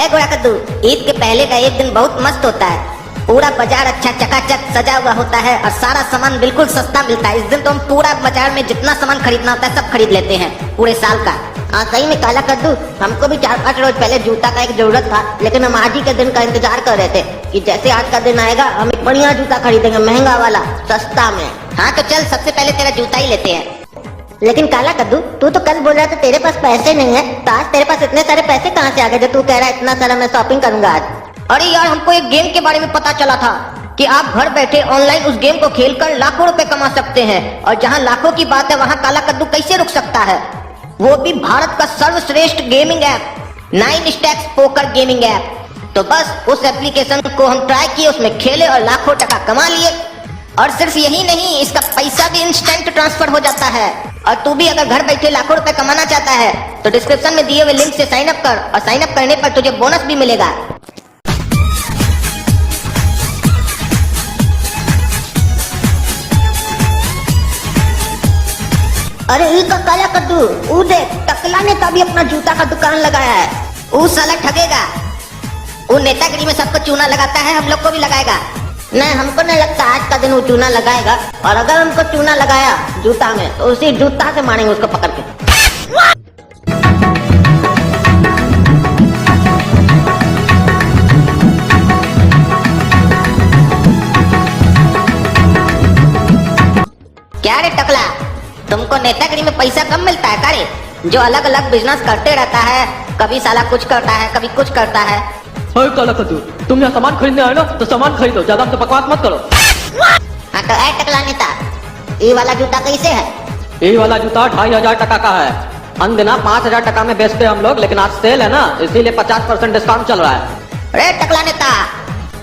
गोरा कद्दू, ईद के पहले का एक दिन बहुत मस्त होता है। पूरा बाजार अच्छा चकाचक सजा हुआ होता है और सारा सामान बिल्कुल सस्ता मिलता है। इस दिन तो हम पूरा बाजार में जितना सामान खरीदना होता है सब खरीद लेते हैं पूरे साल का। सही में काला कद्दू, हमको भी 4-5 रोज पहले जूता का एक जरूरत था, लेकिन हम आज ही के दिन का इंतजार कर रहे थे कि जैसे आज का दिन आएगा हम एक बढ़िया जूता खरीदेंगे, महंगा वाला, सस्ता में। हाँ तो चल सबसे पहले तेरा जूता ही लेते हैं। लेकिन काला कद्दू, तू तो कल बोल रहा था तेरे पास पैसे नहीं है, तो आज तेरे पास इतने सारे पैसे कहाँ से आ गए जो तू कह रहा है इतना सारा मैं शॉपिंग करूंगा आज? अरे यार, हमको एक गेम के बारे में पता चला था कि आप घर बैठे ऑनलाइन उस गेम को खेलकर लाखों रुपए कमा सकते हैं, और जहां लाखों की बात है वहां काला कद्दू कैसे रुक सकता है, वो भी भारत का सर्वश्रेष्ठ gaming app 9 stacks poker gaming app. तो बस उस एप्लीकेशन को हम ट्राई किए, उसमें खेले और लाखों टका कमा लिए। और सिर्फ यही नहीं, इसका पैसा भी इंस्टेंट ट्रांसफर हो जाता है। और तू भी अगर घर बैठे लाखों रुपए कमाना चाहता है तो डिस्क्रिप्शन में दिए हुए लिंक से साइन अप कर, और साइन अप करने पर तुझे बोनस भी मिलेगा। अरे ये का काला कद्दू, वो देख टकला ने तभी अपना जूता का दुकान लगाया है। वो साला ठगेगा, वो नेतागिरी में सबको चूना लगाता है, हम लोग को भी लगाएगा। नहीं, हमको नहीं लगता आज का दिन वो चूना लगाएगा, और अगर हमको चूना लगाया जूता में तो उसी जूता से मारेंगे उसको पकड़ के। क्या रे टकला, तुमको नेतागिरी में पैसा कम मिलता है का रे? जो अलग अलग बिजनेस करते रहता है, कभी साला कुछ करता है कभी कुछ करता है। काला कद्दू, तुम यहाँ सामान खरीदने आए ना तो सामान खरीदो, ज्यादा हमसे बकवास मत करो। हाँ तो ऐ टकला नेता, ये वाला जूता कैसे है? ये वाला जूता 2500 टका का है। अनदिना 5000 टका में बेचते हैं हम लोग, लेकिन आज सेल है ना, इसीलिए 50% डिस्काउंट चल रहा है। अरे टकला नेता,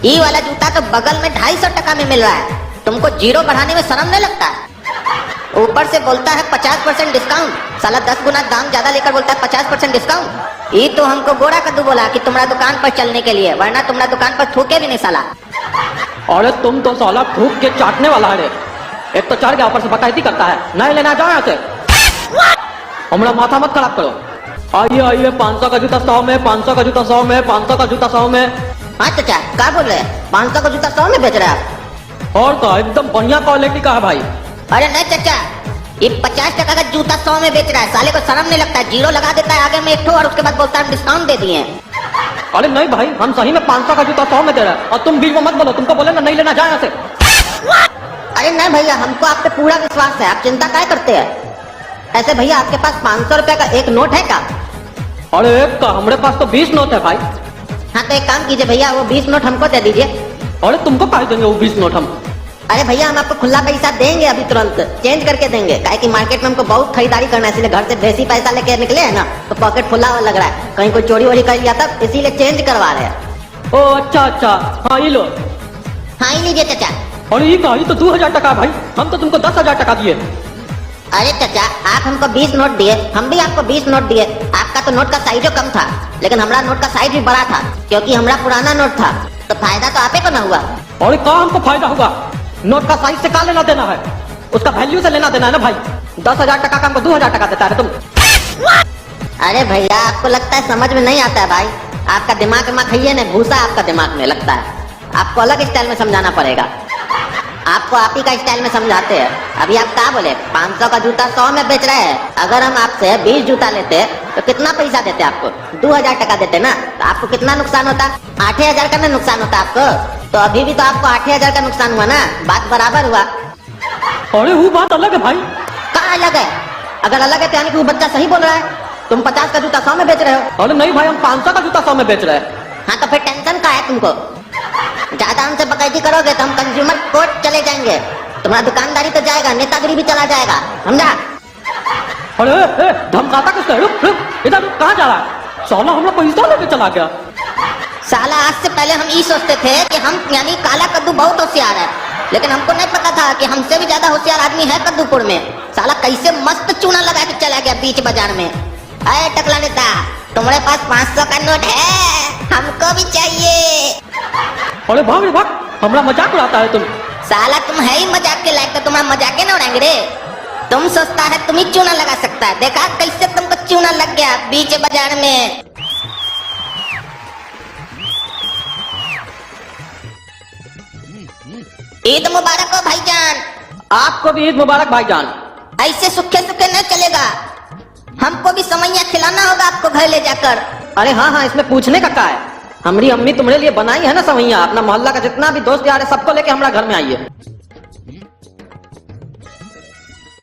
ये वाला जूता तो बगल में 250 टका में मिल रहा है, तुमको जीरो बढ़ाने में शर्म नहीं लगता? ऊपर से बोलता है 50% डिस्काउंट, साला 10 गुना दाम ज्यादा लेकर बोलता है 50% डिस्काउंट। ये तो हमको गोरा कद्दू बोला कि तुम्हारा दुकान पर चलने के लिए, वरना तुम्हारा दुकान पर थूके भी नहीं साला। अरे तुम तो साला थूक के चाटने वाला है रे। एक तो चढ़ गया, ऊपर से बकायदी करता है। नहीं लेना, जाओ यहाँ से, हमारा माथा मत खराब करो। आइए आइए, 500 का जूता 100 में, 500 का जूता 100 में, 500 का जूता 100 में। हाँ चाचा, क्या बोल रहे हैं? 500 का जूता 100 में बेच रहे हैं आप? और तो एकदम बढ़िया क्वालिटी का है भाई। अरे नहीं चाचा, ये 50 टका का जूता 100 में बेच रहा है, साले को शर्म नहीं लगता है? जीरो लगा देता है आगे में एक ठो, और उसके बाद बोलता है डिस्काउंट दे दिए। अरे नहीं भाई, हम सही में 500 का जूता 100 में दे रहे हैं, और तुम बीच में मत बोलो, तुमको बोले ना नहीं लेना, जाए यहाँ से। अरे नहीं भैया, हमको आप पे पूरा विश्वास है, आप चिंता क्या करते हैं? ऐसे भैया आपके पास 500 रुपए का एक नोट है क्या? अरे एक का, हमारे पास तो 20 नोट है भाई। हाँ तो एक काम कीजिए भैया, वो 20 नोट हमको दे दीजिए। अरे तुमको काहे देंगे वो 20 नोट हम? अरे भैया, हम आपको खुला पैसा देंगे, अभी तुरंत चेंज करके देंगे, काहे कि मार्केट में हमको बहुत खरीदारी करना है, इसलिए घर से बेसी पैसा लेके निकले है ना, तो पॉकेट फुला हुआ लग रहा है, कहीं कोई चोरी वोरी कर लिया था, इसीलिए चेंज करवा रहे हैं। ओ अच्छा अच्छा, हाँ ये लो। हाँ ही लीजिए चाचा। अरे ये का, ये तो 2000 टका भाई, हम तो तुमको 10,000 टका दिए। अरे चाचा, आप हमको 20 नोट दिए, हम भी आपको 20 नोट दिए। आपका तो नोट का साइज कम था, लेकिन हमारा नोट का साइज भी बड़ा था, क्योंकि हमारा पुराना नोट था, तो फायदा तो आपे को ना हुआ। और कहाँ हमको फायदा होगा? नोट का साइज से क्या लेना देना है? उसका वैल्यू से लेना देना है ना भाई। 10,000 टका का हमको 2000 टका देता है तुम। अरे भैया, आपको लगता है समझ में नहीं आता है भाई, आपका दिमाग है ना, भूसा आपका दिमाग में लगता है, आपको अलग स्टाइल में समझाना पड़ेगा। आपको आप ही का स्टाइल में समझाते हैं। अभी आप क्या बोले, 500 का जूता 100 में बेच रहे हैं, अगर हम आपसे 20 जूता लेते तो कितना पैसा देते आपको? 2000 टका देते ना, तो आपको कितना नुकसान होता? 8000 का ना नुकसान होता आपको, तो अभी भी तो आपको 8000 का नुकसान हुआ ना, बात बराबर हुआ। अरे वो बात अलग है भाई। कहाँ अलग है? अगर अलग है तो यानी कि वो बच्चा सही बोल रहा है, तुम 50 का जूता 100 में बेच रहे हो। अरे नहीं भाई, हम 500 का जूता 100 में बेच रहे हैं। हाँ तो फिर टेंशन का है तुमको? ज्यादा हमसे बकैती करोगे तो हम कंज्यूमर कोर्ट चले जाएंगे, तुम्हारा दुकानदारी तो जाएगा, नेतागिरी भी चला जाएगा, समझा? अरे धमकाता किसका है? रुक रुक, इधर रुक, कहाँ जा रहा है? साला हम लोग पैसा लेके चला गया। साला आज से पहले हम ये सोचते थे कि हम यानी काला कद्दू बहुत होशियार है, लेकिन हमको नहीं पता था कि हमसे भी ज्यादा होशियार आदमी है कद्दूपुर में। साला कैसे मस्त चूना लगा के चला गया बीच बाजार में। अरे टकला नेता, तुम्हारे पास 500 का नोट है? हमको भी चाहिए। अरे भाग रे भाग, हमारा मजाक उड़ाता है तुम। साला तुम है ही मजाक के लायक, तो तुम्हारा मजाक ना उड़ाएंगे रे। तुम सोचता है तुम ही चूना लगा सकते सकता है। देखा कैसे तुमको चूना लग गया बीच बाजार में। ईद मुबारक हो भाईजान। आपको भी ईद मुबारक भाईजान। ऐसे सूखे सूखे नहीं चलेगा, हमको भी समैया खिलाना होगा आपको घर ले जाकर। अरे हाँ हाँ, इसमें पूछने का क्या है। हमारी अम्मी तुम्हारे लिए बनाई है ना सवैया। अपना मोहल्ला का जितना भी दोस्त यार है सबको लेके हमारा घर में आइए।